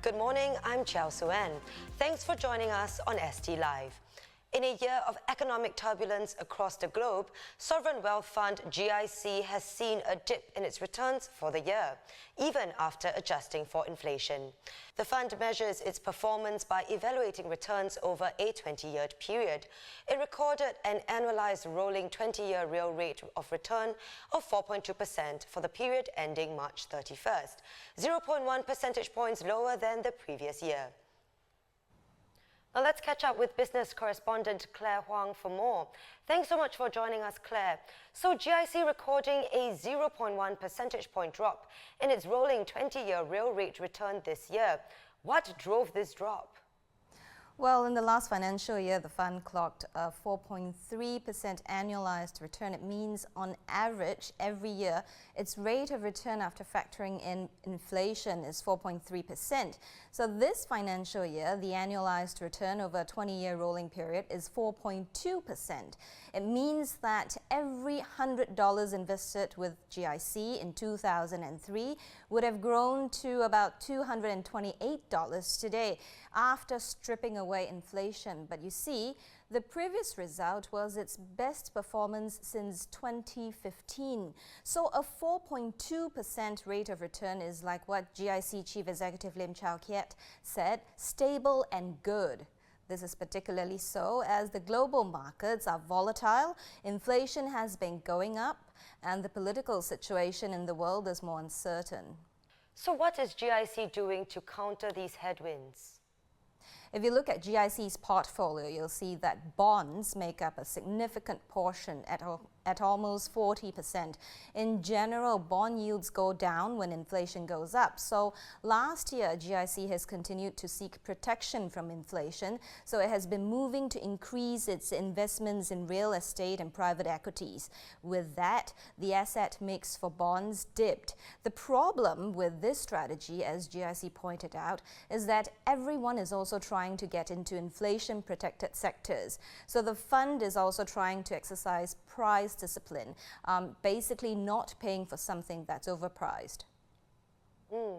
Good morning, I'm Chiao Suen. Thanks for joining us on ST Live. In a year of economic turbulence across the globe, sovereign wealth fund GIC has seen a dip in its returns for the year, even after adjusting for inflation. The fund measures its performance by evaluating returns over a 20-year period. It recorded an annualized rolling 20-year real rate of return of 4.2% for the period ending March 31st, 0.1 percentage points lower than the previous year. Now let's catch up with business correspondent Claire Huang for more. Thanks so much for joining us, Claire. So GIC recording a 0.1 percentage point drop in its rolling 20-year real rate return this year. What drove this drop? Well, in the last financial year, the fund clocked a 4.3% annualized return. It means, on average, every year, its rate of return after factoring in inflation is 4.3%. So this financial year, the annualized return over a 20-year rolling period is 4.2%. It means that every $100 invested with GIC in 2003 would have grown to about $228 today after stripping away inflation. But you see, the previous result was its best performance since 2015. So a 4.2% rate of return is like what GIC Chief Executive Lim Chow Kiat said, stable and good. This is particularly so as the global markets are volatile, inflation has been going up, and the political situation in the world is more uncertain. So what is GIC doing to counter these headwinds? If you look at GIC's portfolio, you'll see that bonds make up a significant portion at almost 40%. In general, bond yields go down when inflation goes up. So last year, GIC has continued to seek protection from inflation. So it has been moving to increase its investments in real estate and private equities. With that, the asset mix for bonds dipped. The problem with this strategy, as GIC pointed out, is that everyone is also trying to get into inflation-protected sectors. So the fund is also trying to exercise price discipline, basically not paying for something that's overpriced.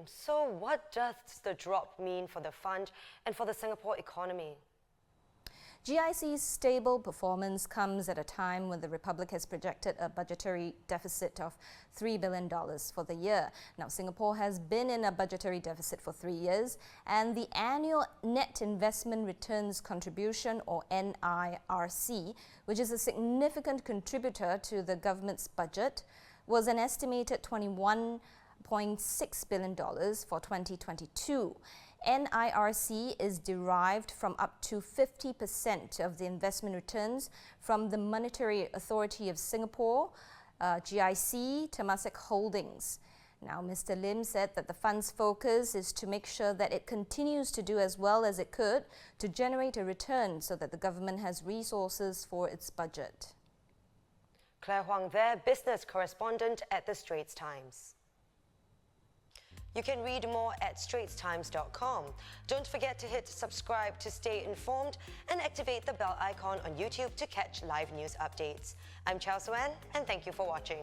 So what does the drop mean for the fund and for the Singapore economy? GIC's stable performance comes at a time when the Republic has projected a budgetary deficit of $3 billion for the year. Now, Singapore has been in a budgetary deficit for 3 years, and the annual net investment returns contribution, or NIRC, which is a significant contributor to the government's budget, was an estimated $21.6 billion for 2022. NIRC is derived from up to 50% of the investment returns from the Monetary Authority of Singapore, GIC, Temasek Holdings. Now, Mr. Lim said that the fund's focus is to make sure that it continues to do as well as it could to generate a return so that the government has resources for its budget. Claire Huang there, business correspondent at the Straits Times. You can read more at straitstimes.com. Don't forget to hit subscribe to stay informed and activate the bell icon on YouTube to catch live news updates. I'm Chiao Suen, and thank you for watching.